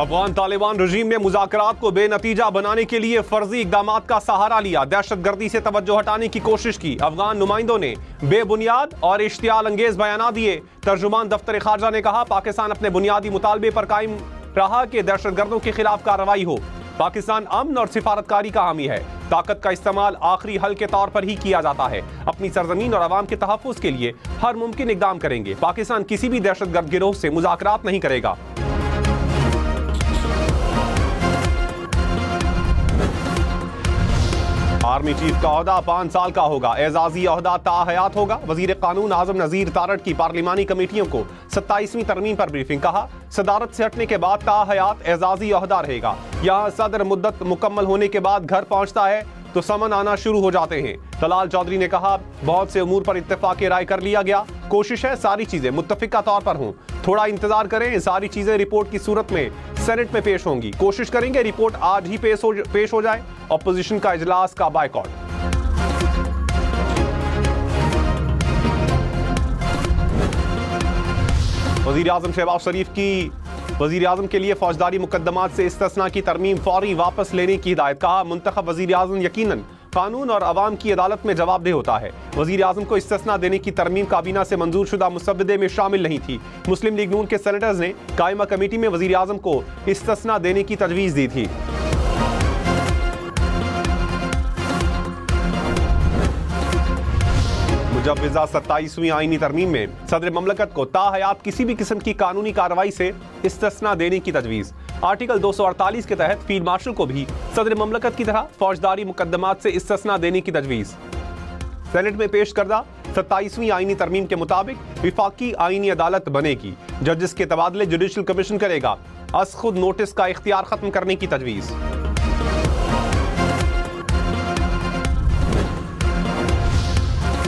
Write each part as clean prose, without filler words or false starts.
अफगान तालिबान रजीम ने मुज़ाकरात को बेनतीजा बनाने के लिए फर्जी इक़दामात का सहारा लिया। दहशतगर्दी से तवज्जो हटाने की कोशिश की। अफगान नुमाइंदों ने बेबुनियाद और इश्तियाल अंगेज बयान दिए। तर्जुमान दफ्तर खारजा ने कहा, पाकिस्तान अपने बुनियादी मुतालबे पर कायम रहा कि दहशतगर्दों के खिलाफ कार्रवाई हो। पाकिस्तान अमन और सिफारतकारी का हामी है। ताकत का इस्तेमाल आखिरी हल के तौर पर ही किया जाता है। अपनी सरजमीन और अवाम के तहफ़्फ़ुज़ के लिए हर मुमकिन इक़दाम करेंगे। पाकिस्तान किसी भी दहशतगर्द गिरोह से मुज़ाकरात नहीं करेगा। आर्मी चीफ का ओहदा 5 साल का होगा। एजाजी ओहदा ताहयात होगा। वजीर कानून आजम नजीर तारड़ की पार्लिमानी कमेटियों को 27वीं तरमीम पर ब्रीफिंग। कहा, सदारत से हटने के बाद ताहयात एजाजी ओहदा रहेगा। यहाँ सदर मुद्दत मुकम्मल होने के बाद घर पहुंचता है तो समन आना शुरू हो जाते हैं। तलाल चौधरी ने कहा, बहुत से उमूर पर इत्तेफाक राय कर लिया गया। कोशिश है सारी चीजें मुत्तफिका तौर पर हों। थोड़ा इंतजार करें, सारी चीजें रिपोर्ट की सूरत में सेनेट में पेश होंगी। कोशिश करेंगे रिपोर्ट आज ही पेश हो जाए। ऑपोजिशन का इजलास का बायकॉट। वजीर आजम शहबाज शरीफ की वजीर आजम के लिए फौजदारी मुकदमात से इस्तिस्ना की तरमीम फौरी वापस लेने की हिदायत। कहा, मुंतखब वजीर आजम यकीनन कानून और अवाम की अदालत में जवाबदेह होता है। वजीर आजम को इस्तिस्ना देने की तरमीम काबीना से मंजूर शुदा मुसव्वदे में शामिल नहीं थी। मुस्लिम लीग नून के सेनेटर्स ने कायमा कमेटी में वजीर आजम को इस्तिस्ना देने की तजवीज़ दी थी। मुजव्विज़ा 27वीं आईनी तरमीम में सदर ममलकत को ताहयात किसी भी किस्म की कानूनी कार्रवाई से इस्तिस्ना देने की तजवीज़। आर्टिकल 248 के तहत फील्ड मार्शल को भी सदर ममलकत की तरह फौजदारी मुकदमात से इस्तिस्ना देने की तजवीज़। सेनेट में पेश करदा 27वीं आईनी तरमीम के मुताबिक विफाकी आईनी अदालत बनेगी। जजेस के तबादले जुडिशल कमीशन करेगा। अस खुद नोटिस का इख्तियार खत्म करने की तजवीज़।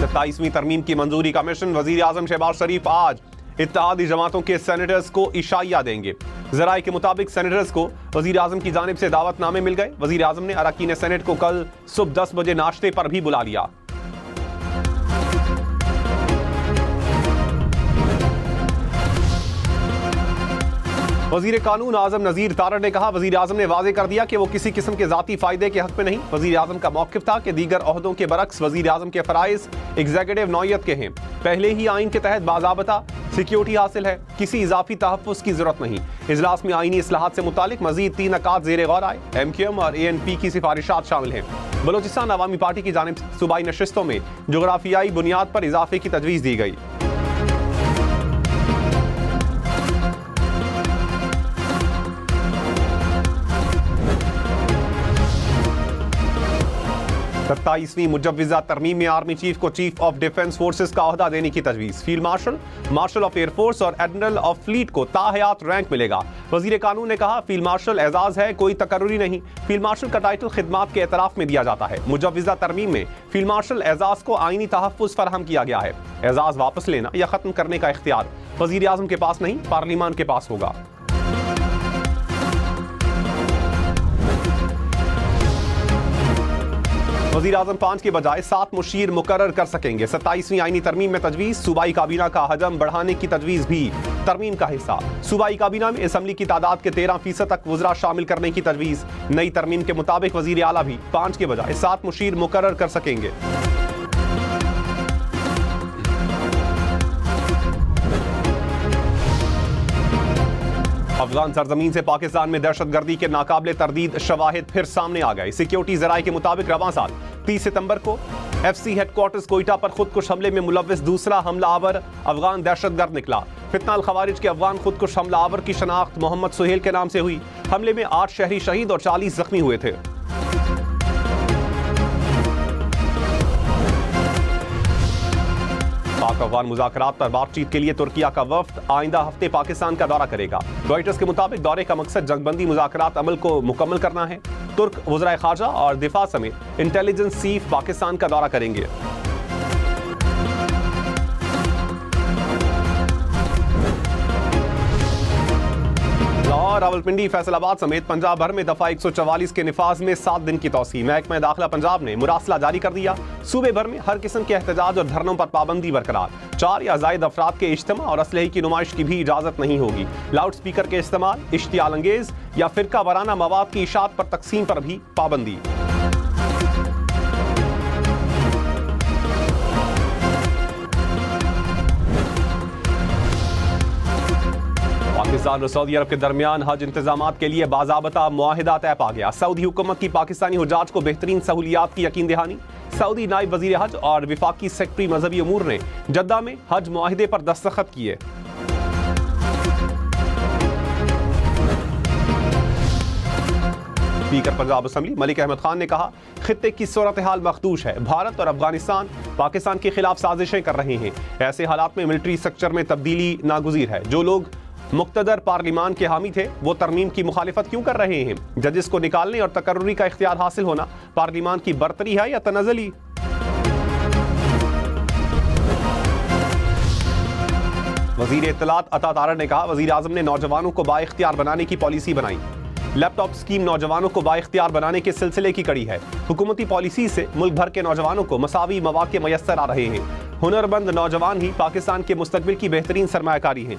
27वीं तरमीम की मंजूरी का मिशन। वजीर आजम शहबाज शरीफ आज इत्तेहादी जमातों के सेनेटर्स को इशाइया देंगे। जराए के मुताबिक सेनेटर्स को वजीर आजम की जानिब से दावतनामे मिल गए। वजीर आजम ने अरकान सेनेट को कल सुबह 10 बजे नाश्ते पर भी बुला लिया। वजीर कानून आजम नजीर तारड़ ने कहा, वजीर आजम ने वाजे कर दिया कि वो किसी किस्म के जाती फायदे के हक में नहीं। वजीर आजम का मौक़िफ़ था कि दीगर ओहदों के बरक्स वजीर आजम के फ़राइज़ एग्जीक्यूटिव नौयत के हैं। पहले ही आइन के तहत बाज़ाबता सिक्योरिटी हासिल है, किसी इजाफी तहफ़्फ़ुज़ की ज़रूरत नहीं। इजलास में आइनी इस्लाहात से मुतालिक मज़ीद 3 अकाद ज़ेर गौर आए। MQM और ANP की सिफारिशात शामिल हैं। बलोचिस्तान अवामी पार्टी की जानिब सूबाई नशिस्तों में जोग्राफियाई बुनियाद पर इजाफे की तजवीज़ दी गई। सत्ताईसवीं मुजव्विज़ा तरमीम में आर्मी चीफ को चीफ ऑफ डिफेंस फोर्सेस का ओहदा देने की तजवीज़। Field marshal, marshal of air force और एडमिरल ऑफ फ्लीट को ताहयात रैंक मिलेगा। वजीर कानून ने कहा, फील्ड मार्शल एजाज है, कोई तकर्रुरी नहीं। फील्ड मार्शल का टाइटल खिदमात के एतराफ़ में दिया जाता है। मुजव्विज़ा तरमीम में फील्ड मार्शल एजाज को आईनी तहफ़्फ़ुज़ फराहम किया गया है। एजाज वापस लेना या खत्म करने का इख्तियार वजीर आजम के पास नहीं, पार्लिमान के पास होगा। वज़ीर आज़म 5 के बजाय 7 मुशीर मुकर्रर कर सकेंगे। 27वीं आईनी तरमीम में तजवीज़। सूबाई काबीना का हजम बढ़ाने की तजवीज़ भी तरमीम का हिस्सा। सूबाई काबीना में असम्बली की तादाद के 13% तक वज़रा शामिल करने की तजवीज़। नई तरमीम के मुताबिक वज़ीर आला भी 5 के बजाय 7 मुशीर मुकर्रर कर सकेंगे। अफगान सरजमीन से पाकिस्तान में दहशतगर्दी के नाकाबिले तरदीद शवाहिद फिर सामने आ गए। सिक्योरिटी जराये के मुताबिक रवां साल 30 सितंबर को FC हेडक्वार्टर्स कोयटा पर खुदकुश हमले में मुलव्विस दूसरा हमलावर अफगान दहशतगर्द निकला। फितना अल खवारिज के अफगान खुदकुश हमलावर की शनाख्त मोहम्मद सुहेल के नाम से हुई। हमले में 8 शहरी शहीद और 40 जख्मी हुए थे। पाक अफगान मुज़ाकरात पर बातचीत के लिए तुर्किया का वफ्द आइंदा हफ्ते पाकिस्तान का दौरा करेगा। रॉयटर्स के मुताबिक दौरे का मकसद जंगबंदी मुज़ाकरात अमल को मुकम्मल करना है। तुर्क वज़राए ख़ारजा और दिफा समेत इंटेलिजेंस चीफ पाकिस्तान का दौरा करेंगे। रावलपिंडी, फैसलाबाद समेत पंजाब भर में दफा 144 के निफाज में 7 दिन की तौसीह। महकमा दाखिला पंजाब ने मुरासला जारी कर दिया। सूबे भर में हर किस्म के एहतजाज और धरनों पर पाबंदी बरकरार। 4 या ज़ायद अफराद के इज्तिमा और असलहे की नुमाइश की भी इजाजत नहीं होगी। लाउड स्पीकर के इस्तेमाल, इश्तियाल अंगेज या फिरका वाराना मवाद की इशात पर तकसीम पर भी पाबंदी। पाकिस्तान और सऊदी अरब के दरमियान हज इंतजामात के लिए बाज़ाबता मुआहिदा तय पा गया। सऊदी हुकूमत की पाकिस्तानी हुज्जाज को बेहतरीन सहूलियात की यकीन दहानी। सऊदी नायब वजीर हज और विफाकी सेक्रेटरी मजहबी अमूर ने जद्दा में हज मुआहिदे पर दस्तखत किए। स्पीकर पंजाब असम्बली मलिक अहमद खान ने कहा, खित्ते की सूरत हाल मखदूश है। भारत और अफगानिस्तान पाकिस्तान के खिलाफ साजिशें कर रहे हैं। ऐसे हालात में मिलिट्री स्ट्रक्चर में तब्दीली नागुज़ीर है। जो लोग मुक्तदर पार्लिमान के हामी थे वो तरमीम की मुखालिफत क्यों कर रहे हैं? जजिस को निकालने और तकर्रुरी का इख्तियार हासिल होना पार्लिमान की बरतरी है या तनज़ली? वजीर इत्तलात अता तारड़ ने कहा, वजीर आज़म ने नौजवानों को बाइख्तियार बनाने की पॉलिसी बनाई। लैपटॉप स्कीम नौजवानों को बाइख्तियार बनाने के सिलसिले की कड़ी है। हुकूमती पॉलिसी से मुल्क भर के नौजवानों को मसावी मौके मयस्सर आ रहे हैं। हुनरमंद नौजवान ही पाकिस्तान के मुस्तकबिल की बेहतरीन सरमायाकारी हैं।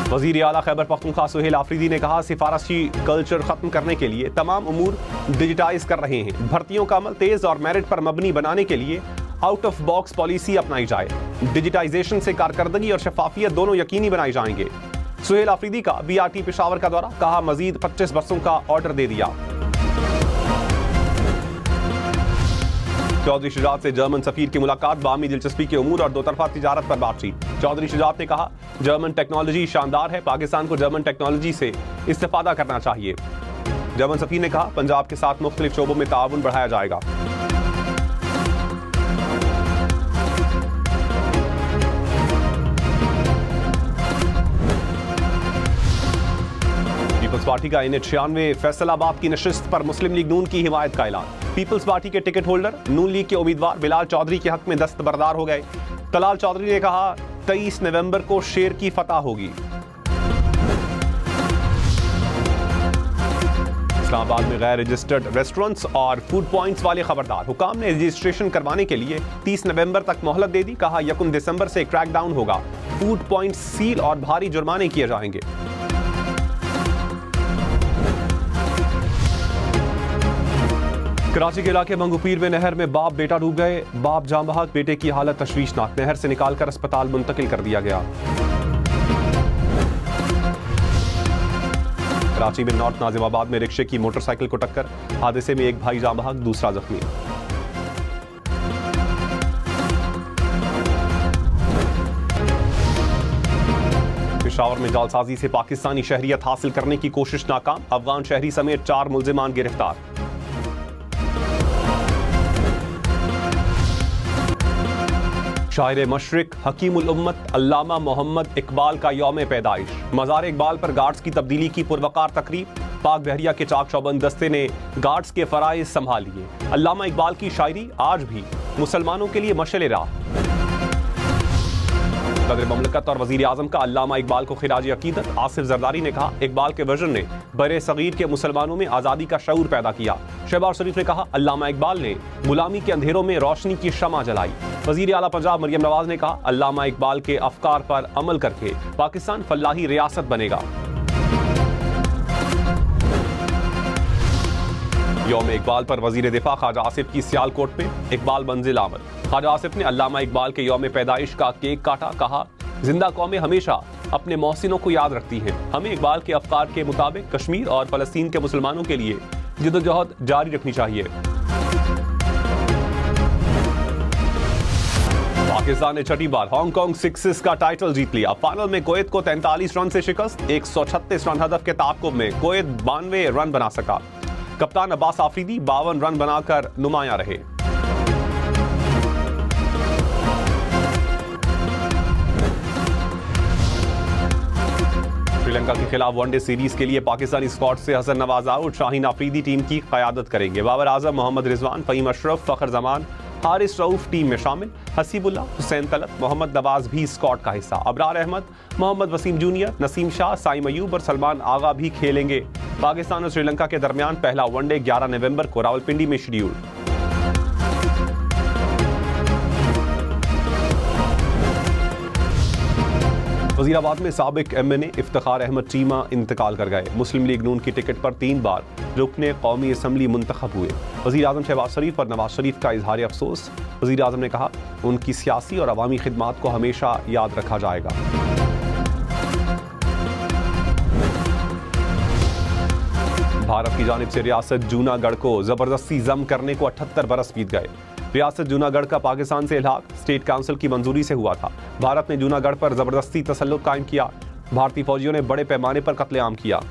वज़ीर आला खैबर पख्तूनख्वा सुहेल आफरीदी ने कहा, सिफारशी कल्चर खत्म करने के लिए तमाम उमूर डिजिटाइज कर रहे हैं। भर्तियों का अमल तेज और मेरिट पर मबनी बनाने के लिए आउट ऑफ बॉक्स पॉलिसी अपनाई जाए। डिजिटाइजेशन से कारकर्दगी और शफाफियत दोनों यकीनी बनाए जाएंगे। सुहेल आफरीदी का BRT पेशावर का दौरा, कहा मजीद 25 बसों का ऑर्डर दे दिया। चौधरी शुजात से जर्मन सफीर की मुलाकात, बामी दिलचस्पी के उमूर और दोतरफा तिजारत पर बातचीत। चौधरी शुजात ने कहा, जर्मन टेक्नोलॉजी शानदार है, पाकिस्तान को जर्मन टेक्नोलॉजी से इस्तेफादा करना चाहिए। जर्मन सफीर ने कहा, पंजाब के साथ मुख्तलिफ शोबों में ताउन बढ़ाया जाएगा। पीपल्स पार्टी का NH96 फैसलाबाद की नशिस्त पर मुस्लिम लीग नून की हिमायत का ऐलान। पीपल्स पार्टी के टिकट होल्डर नून लीग के उम्मीदवार बिलाल चौधरी के हक में दस्तबरदार हो गए। तलाल चौधरी ने कहा, 23 नवंबर को शेर की फतह होगी। इस्लामाबाद में गैर रजिस्टर्ड रेस्टोरेंट्स और फूड पॉइंट्स वाले खबरदार। हुकाम ने रजिस्ट्रेशन करवाने के लिए 30 नवंबर तक मोहलत दे दी। कहा, 1 दिसंबर से क्रैकडाउन होगा। फूड पॉइंट्स सील और भारी जुर्माने किए जाएंगे। कराची के इलाके मंगूपीर में नहर में बाप बेटा डूब गए। बाप जाँ बहक, बेटे की हालत तशवीशनाक। नहर से निकालकर अस्पताल मुंतकिल कर दिया गया। कराची में नॉर्थ नाजिमाबाद में रिक्शे की मोटरसाइकिल को टक्कर, हादसे में एक भाई जाँ बहक, दूसरा जख्मी। पेशावर में जालसाजी से पाकिस्तानी शहरियत हासिल करने की कोशिश नाकाम, अफगान शहरी समेत 4 मुल्जिमान गिरफ्तार। शायर मशरिक हकीमुल उम्मत अल्लामा मोहम्मद इकबाल का यौम पैदाइश। मज़ार इकबाल पर गार्ड्स की तब्दीली की पुरवकार तकरीब। पाक बहरिया के चाक चौबंद दस्ते ने गार्ड्स के फराइज संभाल लिए। अल्लामा इकबाल की शायरी आज भी मुसलमानों के लिए मशअल राह। सदर ममलकत और वजीर आजम का अल्लामा इकबाल को खिराज अकीदत। आसिफ जरदारी ने कहा, इकबाल के वर्जन ने बरे सगीर के मुसलमानों में आज़ादी का शऊर पैदा किया। शहबाज शरीफ ने कहा, अल्लामा इकबाल ने गुलामी के अंधेरों में रोशनी की शमा जलाई। वजीर आला पंजाब मरियम नवाज ने कहा, अल्लामा इकबाल के अफकार पर अमल करके पाकिस्तान फलाही रियासत बनेगा। यौम इकबाल पर वजीर दिफा ख्वाजा आसिफ की सियालकोट में इकबाल मंजिल आमद। ख्वाजा आसिफ ने अल्लामा इकबाल के यौम पैदाइश का केक काटा। कहा, जिंदा कौमें हमेशा अपने मोहसिनों को याद रखती हैं। हमें इकबाल के अफकार के मुताबिक कश्मीर और फलस्तीन के मुसलमानों के लिए जिद्दोजहद जारी रखनी चाहिए। पाकिस्तान ने छठी बार हांगकांग सिक्सेस का टाइटल जीत लिया। फाइनल में कुवैत को 43 रन से शिकस्त। 136 रन हदफ के ताक़ुब में कुवैत 92 रन बना सका। कप्तान अब्बास आफरीदी 52 रन बनाकर नुमाया रहे। श्रीलंका के खिलाफ वनडे सीरीज के लिए पाकिस्तानी स्क्वाड से हसन नवाज आउट। शाहीन आफरीदी टीम की क़यादत करेंगे। बाबर आजम, मोहम्मद रिजवान, फ़हीम अशरफ, फ़खर जमान, हारिस रऊफ टीम में शामिल। हसीबुल्ला, हुसैन तलत, मोहम्मद नवाज भी स्क्वाड का हिस्सा। अबरार अहमद, मोहम्मद वसीम जूनियर, नसीम शाह, साइम अयूब और सलमान आगा भी खेलेंगे। पाकिस्तान और श्रीलंका के दरमियान पहला वनडे 11 नवंबर को रावलपिंडी में शेड्यूल। वजीराबाद में साबिक MNA इफ्तिखार अहमद चीमा इंतकाल कर गए। मुस्लिम लीग नून की टिकट पर 3 बार रुकने कौमी असम्बली मुंतखब हुए। वज़ीर आज़म शहबाज शरीफ और नवाज शरीफ का इजहार अफसोस। वज़ीर आज़म ने कहा, उनकी सियासी और अवामी खिदमात को हमेशा याद रखा जाएगा। भारत की जानिब से रियासत जूनागढ़ को जबरदस्ती जम करने को 78 बरस बीत गए। रियासत जूनागढ़ का पाकिस्तान से इल्हाक स्टेट काउंसिल की मंजूरी से हुआ था। भारत ने जूनागढ़ पर जबरदस्ती तसल्लुत कायम किया। भारतीय फौजियों ने बड़े पैमाने पर कत्लेआम किया।